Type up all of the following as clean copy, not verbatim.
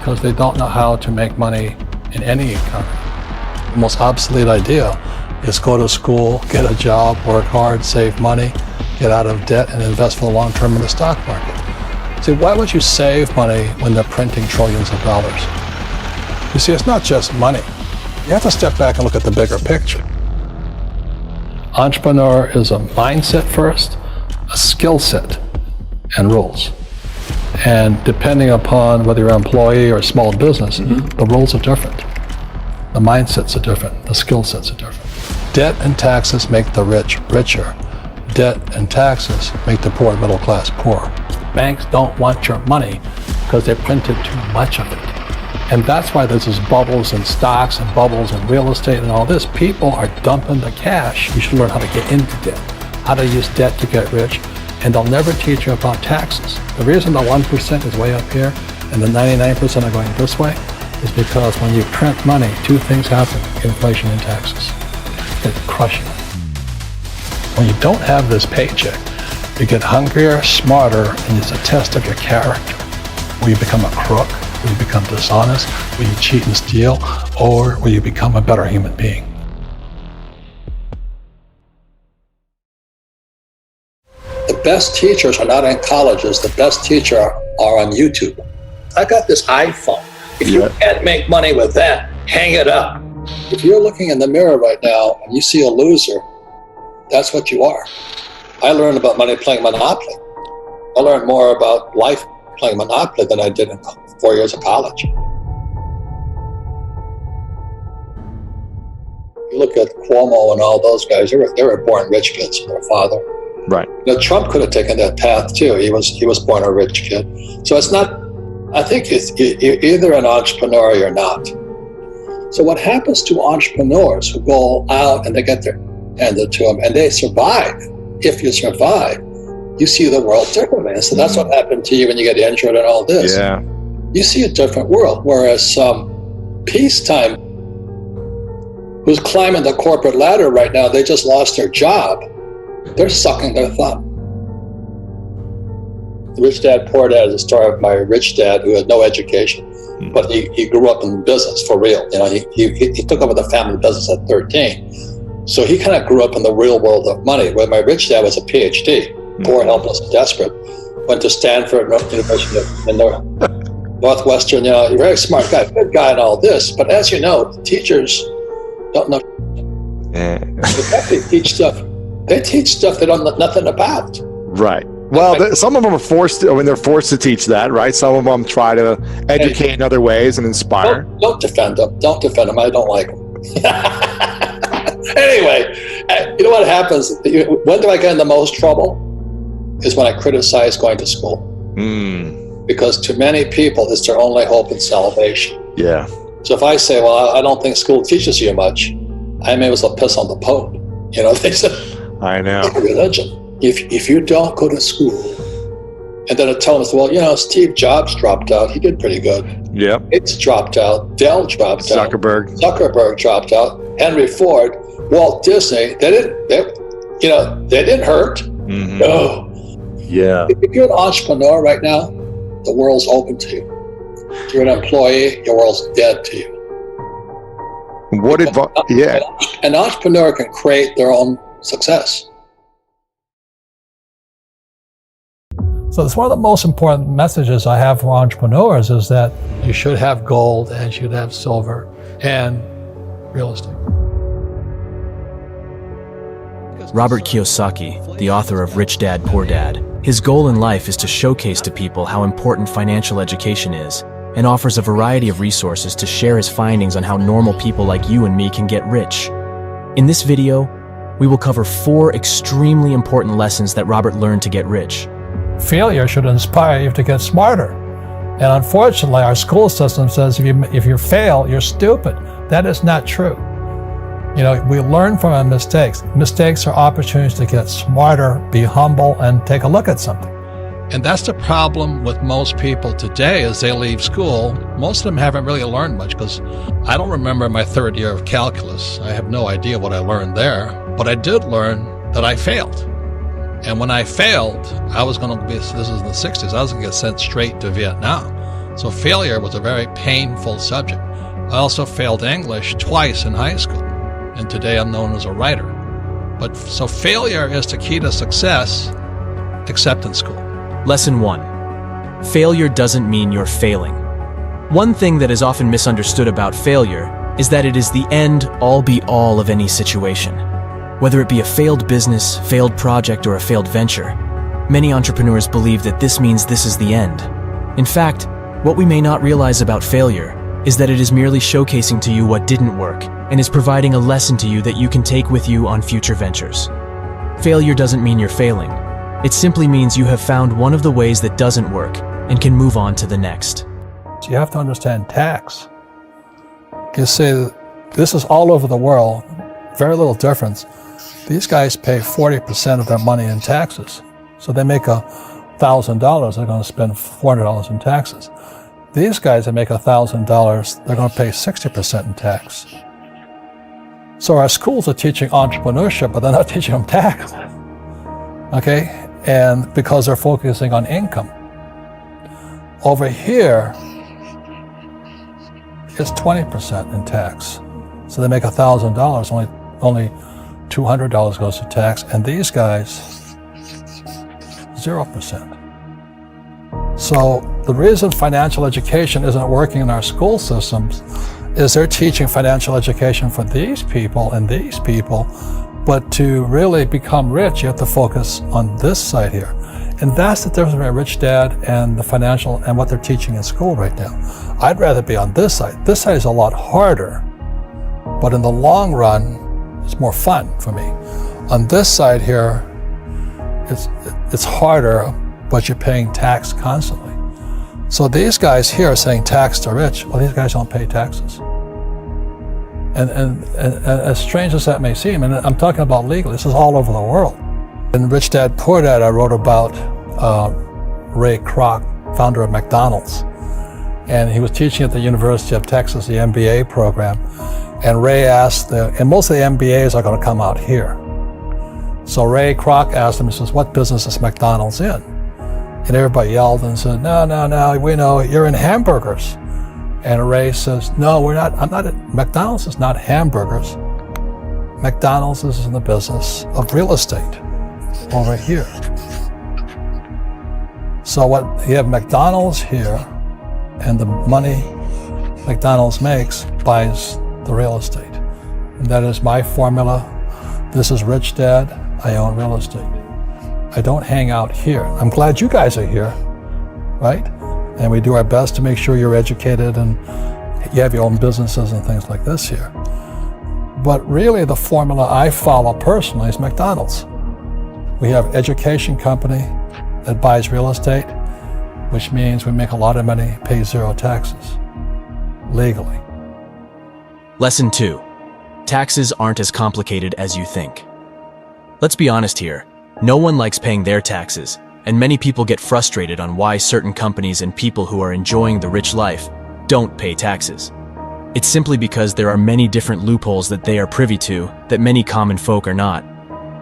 because they don't know how to make money in any economy. The most obsolete idea is go to school, get a job, work hard, save money, get out of debt, and invest for the long term in the stock market. See, why would you save money when they're printing trillions of dollars? You see, it's not just money. You have to step back and look at the bigger picture. Entrepreneur is a mindset first, a skill set, and rules. And depending upon whether you're an employee or a small business, the rules are different. The mindsets are different. The skill sets are different. Debt and taxes make the rich richer. Debt and taxes make the poor middle class poor. Banks don't want your money because they printed too much of it. And that's why there's these bubbles in stocks and bubbles in real estate and all this. People are dumping the cash. You should learn how to get into debt, how to use debt to get rich, and they'll never teach you about taxes. The reason the 1% is way up here and the 99% are going this way is because when you print money, two things happen: inflation and taxes. It's crushing it. When you don't have this paycheck, you get hungrier, smarter, and it's a test of your character. Will you become a crook? Will you become dishonest? Will you cheat and steal? Or will you become a better human being? The best teachers are not in colleges. The best teachers are on YouTube. I got this iPhone. If you can't make money with that, hang it up. If you're looking in the mirror right now and you see a loser, that's what you are. I learned about money playing Monopoly. I learned more about life playing Monopoly than I did in 4 years of college. You look at Cuomo and all those guys, they were born rich kids from their father. Right. You know, Trump could have taken that path too. He was born a rich kid. So it's not, I think you're either an entrepreneur or you're not. So what happens to entrepreneurs who go out and they get their handed to them and they survive? If you survive, you see the world differently. And so that's what happened to you when you get injured and all this. Yeah. You see a different world. Whereas peacetime, who's climbing the corporate ladder right now, they just lost their job. They're sucking their thumb. Rich Dad, Poor Dad is a story of my rich dad who had no education, but he grew up in business for real. You know, he took over the family business at 13. So he kind of grew up in the real world of money, where my rich dad was a PhD, poor, helpless, and desperate. Went to Stanford, University in Northwestern, you know, a very smart guy, good guy and all this. But as you know, teachers don't know. They teach stuff. They teach stuff they don't know nothing about. Right. Well, some of them are forced to, I mean, they're forced to teach that, right? Some of them try to educate in other ways and inspire. Don't defend them. Don't defend them. I don't like them. Anyway, you know what happens? When do I get in the most trouble? Is when I criticize going to school. Because to many people, it's their only hope and salvation. Yeah. So if I say, well, I don't think school teaches you much, I may as well piss on the Pope. You know, they said, I know. Religion. If you don't go to school, and then I tell them, well, you know, Steve Jobs dropped out. He did pretty good. Yep. It's dropped out. Dell dropped out. Zuckerberg dropped out. Henry Ford, Walt Disney. They didn't hurt. No. Yeah. If you're an entrepreneur right now, the world's open to you. If you're an employee, your world's dead to you. What advice? Yeah. An entrepreneur can create their own success. So it's one of the most important messages I have for entrepreneurs is that you should have gold and you should have silver and real estate. Robert Kiyosaki, the author of Rich Dad, Poor Dad, his goal in life is to showcase to people how important financial education is and offers a variety of resources to share his findings on how normal people like you and me can get rich. In this video, we will cover 4 extremely important lessons that Robert learned to get rich. Failure should inspire you to get smarter. And unfortunately, our school system says if you fail, you're stupid. That is not true. You know, we learn from our mistakes. Mistakes are opportunities to get smarter, be humble, and take a look at something. And that's the problem with most people today as they leave school. Most of them haven't really learned much because I don't remember my 3rd year of calculus. I have no idea what I learned there, but I did learn that I failed. And when I failed, I was going to be, this was in the 60s, I was going to get sent straight to Vietnam. So failure was a very painful subject. I also failed English twice in high school, and today I'm known as a writer. But so failure is the key to success, except in school. Lesson 1. Failure doesn't mean you're failing. One thing that is often misunderstood about failure is that it is the end all be all of any situation. Whether it be a failed business, failed project, or a failed venture, many entrepreneurs believe that this means this is the end. In fact, what we may not realize about failure is that it is merely showcasing to you what didn't work and is providing a lesson to you that you can take with you on future ventures. Failure doesn't mean you're failing. It simply means you have found one of the ways that doesn't work and can move on to the next. So you have to understand tax. You see, this is all over the world, very little difference. These guys pay 40% of their money in taxes. So they make $1,000, they're going to spend $400 in taxes. These guys that make $1,000, they're going to pay 60% in tax. So our schools are teaching entrepreneurship, but they're not teaching them tax. Okay? And because they're focusing on income. Over here, it's 20% in tax. So they make $1,000, only $200 goes to tax, and these guys, 0%. So the reason financial education isn't working in our school systems is they're teaching financial education for these people and these people, but to really become rich, you have to focus on this side here. And that's the difference between a rich dad and the financial and what they're teaching in school right now. I'd rather be on this side. This side is a lot harder, but in the long run, it's more fun for me. On this side here, it's harder, but you're paying tax constantly. So these guys here are saying tax to rich. Well, these guys don't pay taxes. And as strange as that may seem, and I'm talking about legal, this is all over the world. In Rich Dad, Poor Dad, I wrote about Ray Kroc, founder of McDonald's. And he was teaching at the University of Texas, the MBA program. And Ray asked, and most of the MBAs are going to come out here. So Ray Kroc asked him, he says, what business is McDonald's in? And everybody yelled and said, no, we know you're in hamburgers. And Ray says, no, we're not, McDonald's is not hamburgers. McDonald's is in the business of real estate over here. So you have McDonald's here, and the money McDonald's makes buys the real estate. And that is my formula. This is Rich Dad, I own real estate. I don't hang out here. I'm glad you guys are here, right? And we do our best to make sure you're educated and you have your own businesses and things like this here. But really the formula I follow personally is McDonald's. We have education company that buys real estate, which means we make a lot of money, pay zero taxes, legally. Lesson 2. Taxes aren't as complicated as you think. Let's be honest here. No one likes paying their taxes, and many people get frustrated on why certain companies and people who are enjoying the rich life don't pay taxes. It's simply because there are many different loopholes that they are privy to that many common folk are not.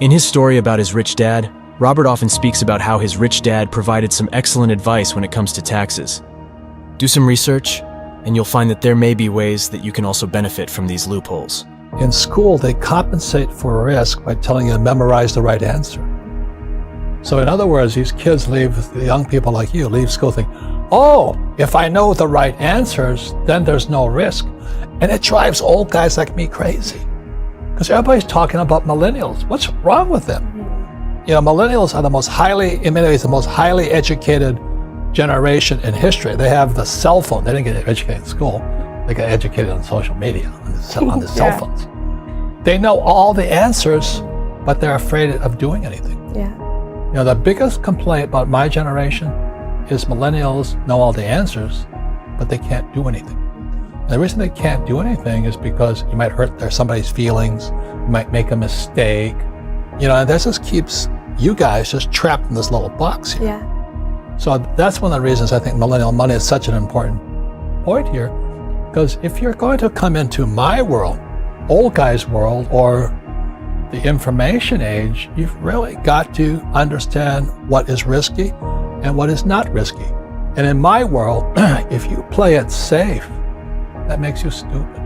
In his story about his rich dad, Robert often speaks about how his rich dad provided some excellent advice when it comes to taxes. Do some research, and you'll find that there may be ways that you can also benefit from these loopholes. In school, they compensate for risk by telling you to memorize the right answer. So in other words, these kids the young people like you, leave school thinking, oh, if I know the right answers, then there's no risk. And it drives old guys like me crazy. Because everybody's talking about millennials. What's wrong with them? You know, millennials are in many ways, the most highly educated generation in history. They have the cell phone. They didn't get educated in school. They got educated on social media, on the cell phones. They know all the answers, but they're afraid of doing anything. Yeah. You know, the biggest complaint about my generation is millennials know all the answers, but they can't do anything. And the reason they can't do anything is because you might hurt somebody's feelings, you might make a mistake, you know, and that just keeps you guys just trapped in this little box here. Yeah. So that's one of the reasons I think millennial money is such an important point here, because if you're going to come into my world, old guy's world, or the information age, you've really got to understand what is risky and what is not risky. And in my world, if you play it safe, that makes you stupid.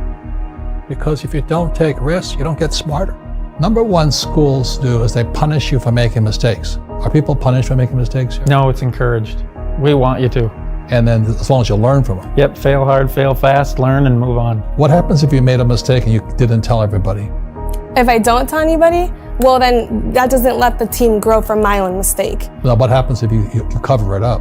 Because if you don't take risks, you don't get smarter. Number one schools do is they punish you for making mistakes. Are people punished for making mistakes here? No, it's encouraged. We want you to. And then as long as you learn from them. Yep, fail hard, fail fast, learn and move on. What happens if you made a mistake and you didn't tell everybody? If I don't tell anybody, well then that doesn't let the team grow from my own mistake. Now, what happens if you cover it up?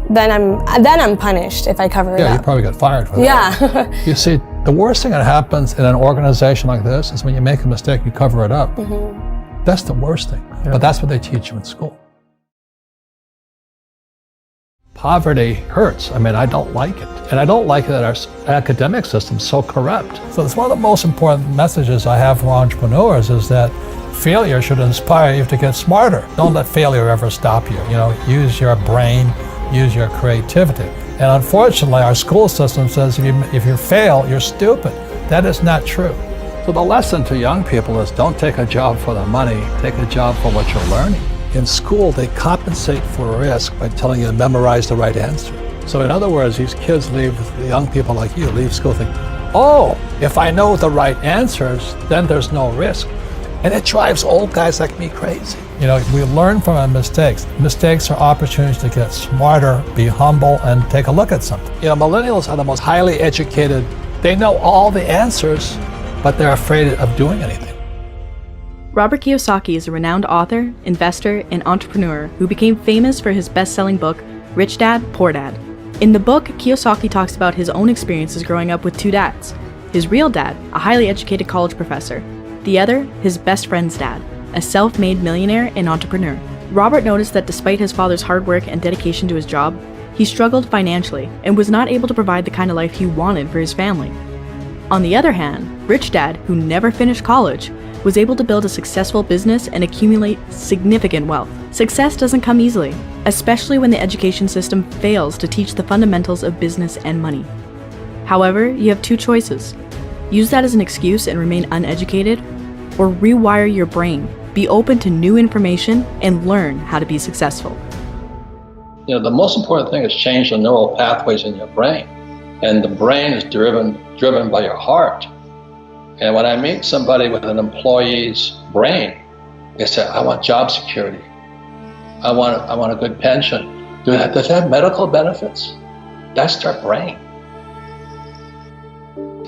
Then I'm punished if I cover it Yeah, you up. probably get fired for that. Yeah. You see, the worst thing that happens in an organization like this is when you make a mistake, you cover it up. That's the worst thing. Yeah. But that's what they teach you in school. Poverty hurts. I mean, I don't like it. And I don't like that our academic system's so corrupt. So it's one of the most important messages I have for entrepreneurs is that failure should inspire you to get smarter. Don't let failure ever stop you. Use your brain, use your creativity. And unfortunately, our school system says if you fail, you're stupid. That is not true. So the lesson to young people is don't take a job for the money, take a job for what you're learning. In school, they compensate for risk by telling you to memorize the right answer. So in other words, these kids young people like you leave school thinking, oh, if I know the right answers, then there's no risk. And it drives old guys like me crazy. We learn from our mistakes. Mistakes are opportunities to get smarter, be humble, and take a look at something. Millennials are the most highly educated. They know all the answers, but they're afraid of doing anything. Robert Kiyosaki is a renowned author, investor, and entrepreneur who became famous for his best-selling book, Rich Dad, Poor Dad. In the book, Kiyosaki talks about his own experiences growing up with two dads. His real dad, a highly educated college professor. The other, his best friend's dad, a self-made millionaire and entrepreneur. Robert noticed that despite his father's hard work and dedication to his job, he struggled financially and was not able to provide the kind of life he wanted for his family. On the other hand, Rich Dad, who never finished college, was able to build a successful business and accumulate significant wealth. Success doesn't come easily, especially when the education system fails to teach the fundamentals of business and money. However, you have two choices. Use that as an excuse and remain uneducated, or rewire your brain, be open to new information, and learn how to be successful. The most important thing is change the neural pathways in your brain. And the brain is driven by your heart. And when I meet somebody with an employee's brain, they say, I want job security. I want a good pension. Does it have medical benefits? That's their brain.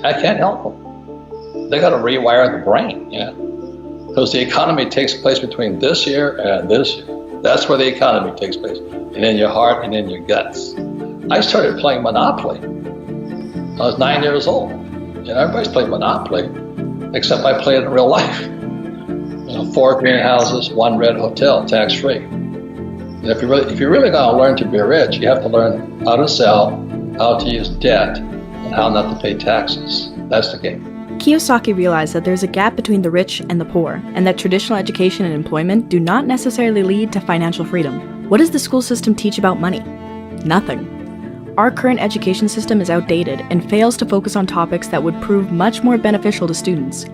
I can't help them. They got to rewire the brain, because the economy takes place between this year and this year. That's where the economy takes place, and in your heart and in your guts. I started playing Monopoly. I was 9 years old. Everybody's playing Monopoly, except I play it in real life. 4 greenhouses, 1 red hotel, tax-free. And if you're really going to learn to be rich, you have to learn how to sell, how to use debt, and how not to pay taxes. That's the game. Kiyosaki realized that there's a gap between the rich and the poor, and that traditional education and employment do not necessarily lead to financial freedom. What does the school system teach about money? Nothing. Our current education system is outdated and fails to focus on topics that would prove much more beneficial to students.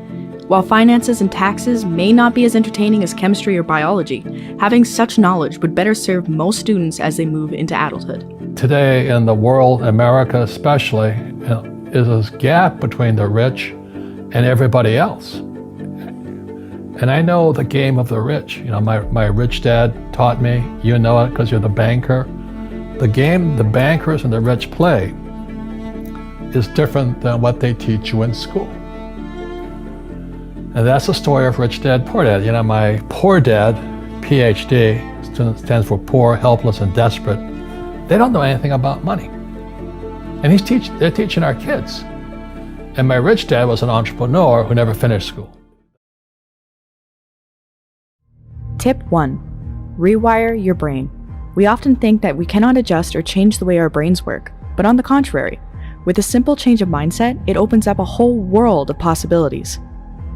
While finances and taxes may not be as entertaining as chemistry or biology, having such knowledge would better serve most students as they move into adulthood. Today in the world, America especially, is this gap between the rich and everybody else. And I know the game of the rich. My rich dad taught me, you know it because you're the banker. The game the bankers and the rich play is different than what they teach you in school. And that's the story of Rich Dad, Poor Dad. My poor dad, PhD, stands for poor, helpless, and desperate. They don't know anything about money. And they're teaching our kids. And my rich dad was an entrepreneur who never finished school. Tip 1. Rewire your brain. We often think that we cannot adjust or change the way our brains work, but on the contrary, with a simple change of mindset, it opens up a whole world of possibilities.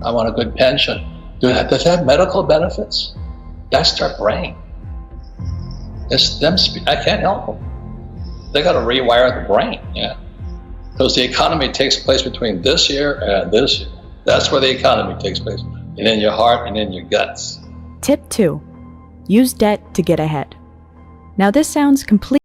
I want a good pension. Does it have medical benefits? That's their brain. It's them. I can't help them. They got to rewire the brain, because the economy takes place between this year and this year. That's where the economy takes place, and in your heart and in your guts. Tip 2. Use debt to get ahead. Now this sounds completely